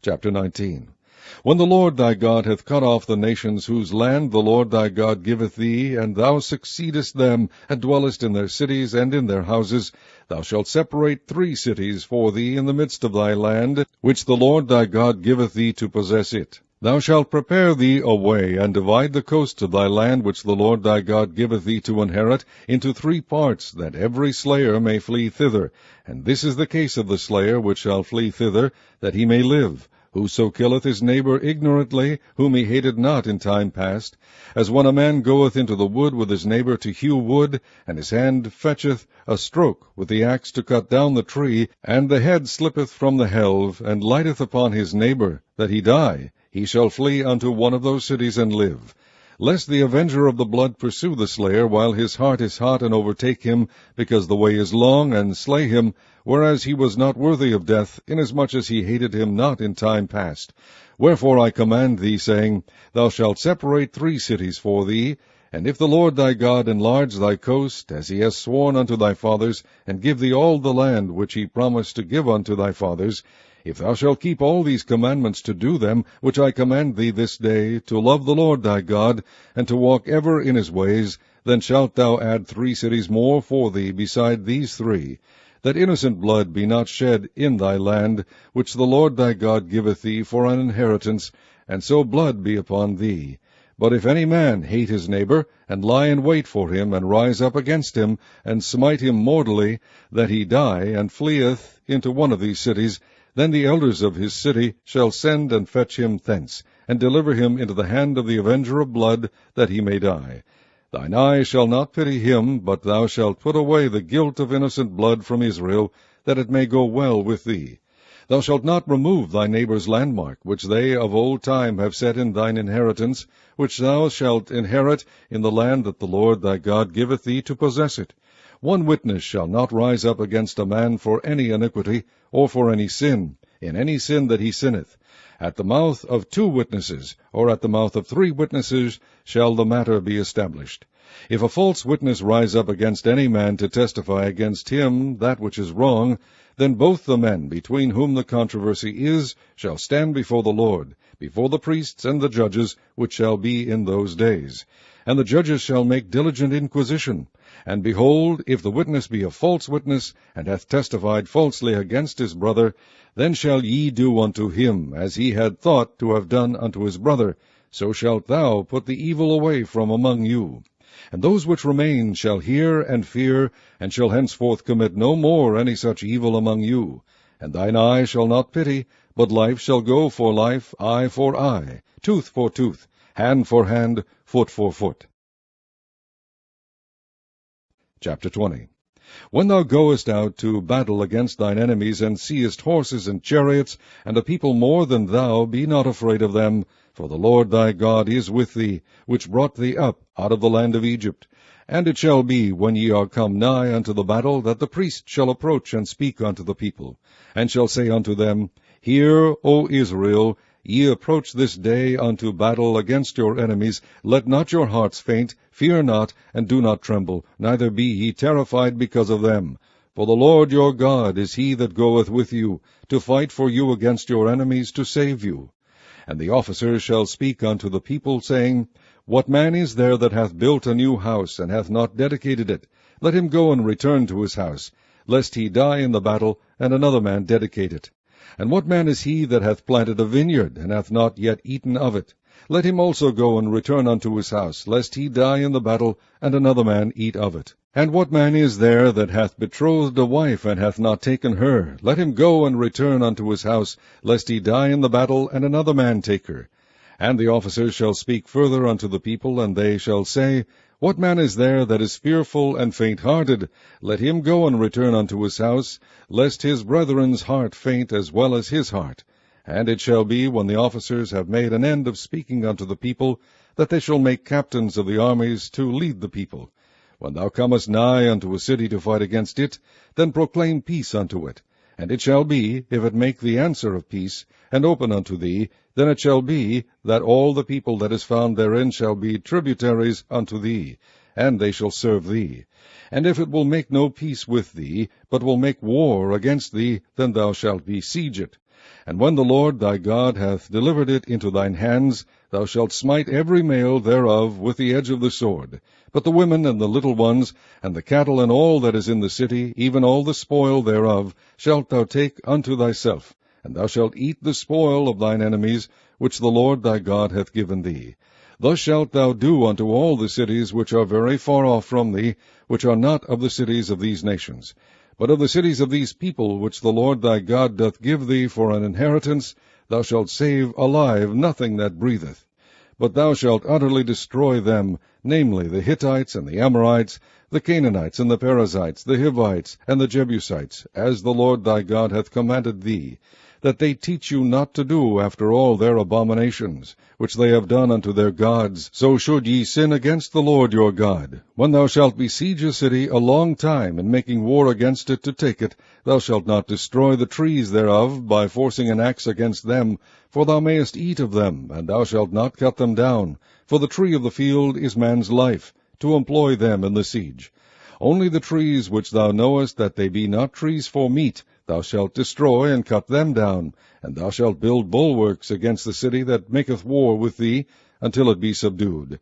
Chapter 19. When the Lord thy God hath cut off the nations whose land the Lord thy God giveth thee, and thou succeedest them, and dwellest in their cities and in their houses, thou shalt separate 3 cities for thee in the midst of thy land, which the Lord thy God giveth thee to possess it. Thou shalt prepare thee a way, and divide the coast of thy land, which the Lord thy God giveth thee to inherit, into 3 parts, that every slayer may flee thither. And this is the case of the slayer which shall flee thither, that he may live. Whoso killeth his neighbor ignorantly, whom he hated not in time past, as when a man goeth into the wood with his neighbor to hew wood, and his hand fetcheth a stroke with the axe to cut down the tree, and the head slippeth from the helve, and lighteth upon his neighbor, that he die, he shall flee unto one of those cities and live. Lest the avenger of the blood pursue the slayer while his heart is hot, and overtake him, because the way is long, and slay him, whereas he was not worthy of death, inasmuch as he hated him not in time past. Wherefore I command thee, saying, Thou shalt separate 3 cities for thee, and if the Lord thy God enlarge thy coast, as he has sworn unto thy fathers, and give thee all the land which he promised to give unto thy fathers, if thou shalt keep all these commandments to do them, which I command thee this day, to love the Lord thy God, and to walk ever in his ways, then shalt thou add 3 cities more for thee beside these 3, that innocent blood be not shed in thy land, which the Lord thy God giveth thee for an inheritance, and so blood be upon thee. But if any man hate his neighbor, and lie in wait for him, and rise up against him, and smite him mortally, that he die, and fleeth into one of these cities, then the elders of his city shall send and fetch him thence, and deliver him into the hand of the avenger of blood, that he may die. Thine eye shall not pity him, but thou shalt put away the guilt of innocent blood from Israel, that it may go well with thee. Thou shalt not remove thy neighbor's landmark, which they of old time have set in thine inheritance, which thou shalt inherit in the land that the Lord thy God giveth thee to possess it. 1 witness shall not rise up against a man for any iniquity, or for any sin, in any sin that he sinneth. At the mouth of 2 witnesses, or at the mouth of 3 witnesses, shall the matter be established. If a false witness rise up against any man to testify against him that which is wrong, then both the men between whom the controversy is shall stand before the Lord, before the priests and the judges, which shall be in those days. And the judges shall make diligent inquisition. And behold, if the witness be a false witness, and hath testified falsely against his brother, then shall ye do unto him as he had thought to have done unto his brother, so shalt thou put the evil away from among you. And those which remain shall hear and fear, and shall henceforth commit no more any such evil among you. And thine eye shall not pity, but life shall go for life, eye for eye, tooth for tooth, hand for hand, foot for foot. Chapter 20. When thou goest out to battle against thine enemies, and seest horses and chariots, and a people more than thou, be not afraid of them, for the Lord thy God is with thee, which brought thee up out of the land of Egypt. And it shall be, when ye are come nigh unto the battle, that the priest shall approach and speak unto the people, and shall say unto them, Hear, O Israel, ye approach this day unto battle against your enemies. Let not your hearts faint, fear not, and do not tremble, neither be ye terrified because of them. For the Lord your God is he that goeth with you, to fight for you against your enemies, to save you. And the officers shall speak unto the people, saying, What man is there that hath built a new house, and hath not dedicated it? Let him go and return to his house, lest he die in the battle, and another man dedicate it. And what man is he that hath planted a vineyard, and hath not yet eaten of it? Let him also go and return unto his house, lest he die in the battle, and another man eat of it. And what man is there that hath betrothed a wife, and hath not taken her? Let him go and return unto his house, lest he die in the battle, and another man take her. And the officers shall speak further unto the people, and they shall say, What man is there that is fearful and faint-hearted? Let him go and return unto his house, lest his brethren's heart faint as well as his heart. And it shall be, when the officers have made an end of speaking unto the people, that they shall make captains of the armies to lead the people. When thou comest nigh unto a city to fight against it, then proclaim peace unto it. And it shall be, if it make the answer of peace, and open unto thee, then it shall be, that all the people that is found therein shall be tributaries unto thee, and they shall serve thee. And if it will make no peace with thee, but will make war against thee, then thou shalt besiege it. And when the Lord thy God hath delivered it into thine hands, thou shalt smite every male thereof with the edge of the sword. But the women and the little ones, and the cattle and all that is in the city, even all the spoil thereof, shalt thou take unto thyself. And thou shalt eat the spoil of thine enemies, which the Lord thy God hath given thee. Thus shalt thou do unto all the cities which are very far off from thee, which are not of the cities of these nations. But of the cities of these people, which the Lord thy God doth give thee for an inheritance, thou shalt save alive nothing that breatheth. But thou shalt utterly destroy them, namely the Hittites and the Amorites, the Canaanites and the Perizzites, the Hivites and the Jebusites, as the Lord thy God hath commanded thee, that they teach you not to do after all their abominations, which they have done unto their gods. So should ye sin against the Lord your God. When thou shalt besiege a city a long time, in making war against it to take it, thou shalt not destroy the trees thereof by forcing an axe against them, for thou mayest eat of them, and thou shalt not cut them down. For the tree of the field is man's life, to employ them in the siege. Only the trees which thou knowest that they be not trees for meat, thou shalt destroy and cut them down, and thou shalt build bulwarks against the city that maketh war with thee, until it be subdued.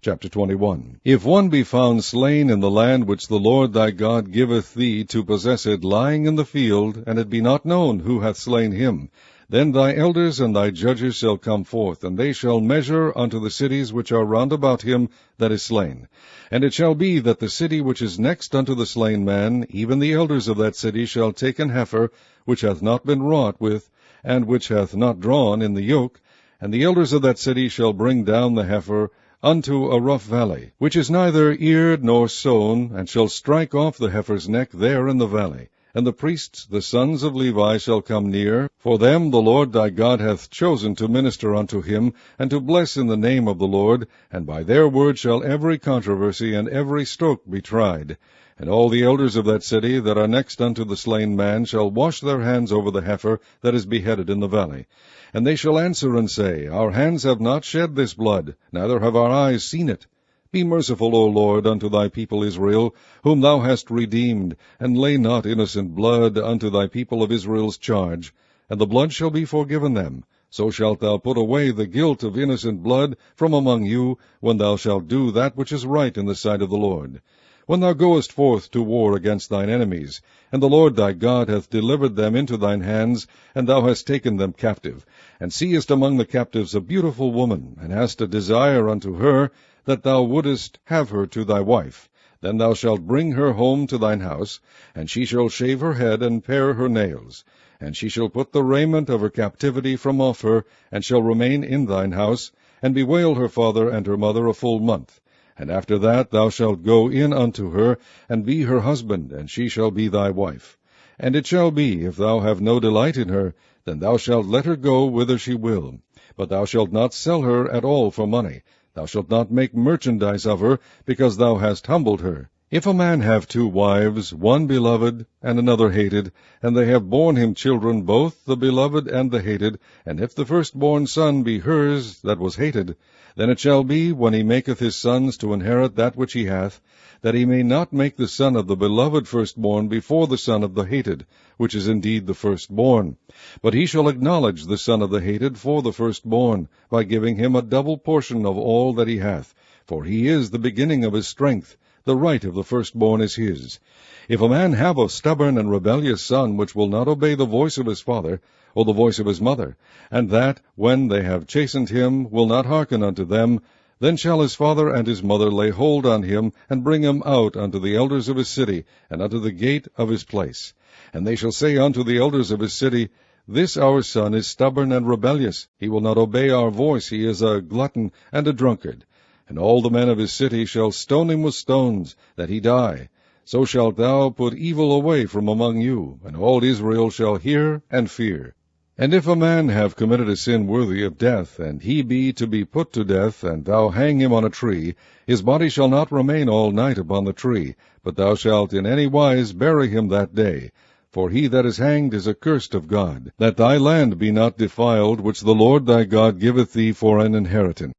Chapter 21. If one be found slain in the land which the Lord thy God giveth thee to possess it, lying in the field, and it be not known who hath slain him, then thy elders and thy judges shall come forth, and they shall measure unto the cities which are round about him that is slain. And it shall be that the city which is next unto the slain man, even the elders of that city shall take an heifer, which hath not been wrought with, and which hath not drawn in the yoke, and the elders of that city shall bring down the heifer unto a rough valley, which is neither eared nor sown, and shall strike off the heifer's neck there in the valley. And the priests, the sons of Levi, shall come near, for them the Lord thy God hath chosen to minister unto him, and to bless in the name of the Lord, and by their word shall every controversy and every stroke be tried. And all the elders of that city that are next unto the slain man shall wash their hands over the heifer that is beheaded in the valley. And they shall answer and say, Our hands have not shed this blood, neither have our eyes seen it. Be merciful, O Lord, unto thy people Israel, whom thou hast redeemed, and lay not innocent blood unto thy people of Israel's charge, and the blood shall be forgiven them. So shalt thou put away the guilt of innocent blood from among you, when thou shalt do that which is right in the sight of the Lord. When thou goest forth to war against thine enemies, and the Lord thy God hath delivered them into thine hands, and thou hast taken them captive, and seest among the captives a beautiful woman, and hast a desire unto her, that thou wouldest have her to thy wife, then thou shalt bring her home to thine house, and she shall shave her head and pare her nails. And she shall put the raiment of her captivity from off her, and shall remain in thine house, and bewail her father and her mother a full month. And after that thou shalt go in unto her, and be her husband, and she shall be thy wife. And it shall be, if thou have no delight in her, then thou shalt let her go whither she will. But thou shalt not sell her at all for money. Thou shalt not make merchandise of her, because thou hast humbled her. If a man have two wives, one beloved and another hated, and they have borne him children, both the beloved and the hated, and if the firstborn son be hers that was hated, then it shall be, when he maketh his sons to inherit that which he hath, that he may not make the son of the beloved firstborn before the son of the hated, which is indeed the firstborn. But he shall acknowledge the son of the hated for the firstborn, by giving him a double portion of all that he hath, for he is the beginning of his strength. The right of the firstborn is his. If a man have a stubborn and rebellious son, which will not obey the voice of his father, or the voice of his mother, and that, when they have chastened him, will not hearken unto them, then shall his father and his mother lay hold on him, and bring him out unto the elders of his city, and unto the gate of his place. And they shall say unto the elders of his city, This our son is stubborn and rebellious. He will not obey our voice. He is a glutton and a drunkard. And all the men of his city shall stone him with stones, that he die. So shalt thou put evil away from among you, and all Israel shall hear and fear. And if a man have committed a sin worthy of death, and he be to be put to death, and thou hang him on a tree, his body shall not remain all night upon the tree, but thou shalt in any wise bury him that day. For he that is hanged is accursed of God, that thy land be not defiled, which the Lord thy God giveth thee for an inheritance.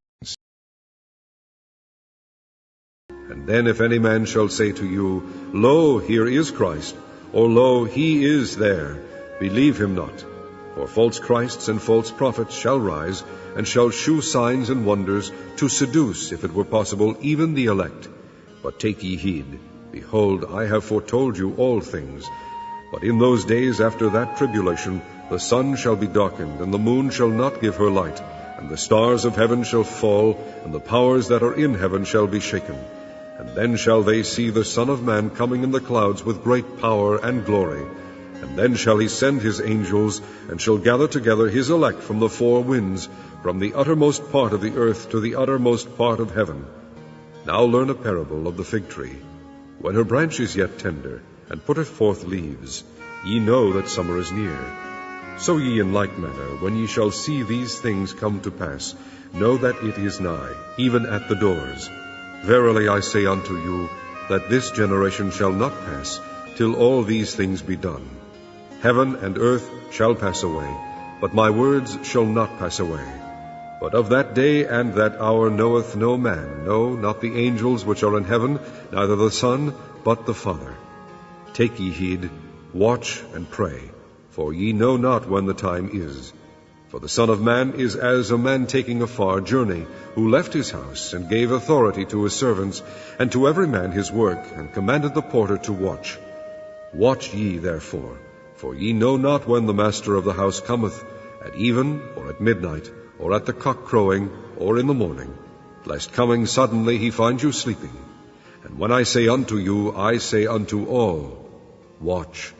And then if any man shall say to you, Lo, here is Christ, or lo, he is there, believe him not. For false Christs and false prophets shall rise, and shall shew signs and wonders, to seduce, if it were possible, even the elect. But take ye heed, behold, I have foretold you all things. But in those days after that tribulation, the sun shall be darkened, and the moon shall not give her light, and the stars of heaven shall fall, and the powers that are in heaven shall be shaken. And then shall they see the Son of Man coming in the clouds with great power and glory. And then shall he send his angels, and shall gather together his elect from the four winds, from the uttermost part of the earth to the uttermost part of heaven. Now learn a parable of the fig tree. When her branch is yet tender, and putteth forth leaves, ye know that summer is near. So ye in like manner, when ye shall see these things come to pass, know that it is nigh, even at the doors. Verily I say unto you, that this generation shall not pass, till all these things be done. Heaven and earth shall pass away, but my words shall not pass away. But of that day and that hour knoweth no man, no, not the angels which are in heaven, neither the Son, but the Father. Take ye heed, watch and pray, for ye know not when the time is. For the Son of Man is as a man taking a far journey, who left his house, and gave authority to his servants, and to every man his work, and commanded the porter to watch. Watch ye therefore, for ye know not when the master of the house cometh, at even, or at midnight, or at the cock crowing, or in the morning, lest coming suddenly he find you sleeping. And when I say unto you, I say unto all, watch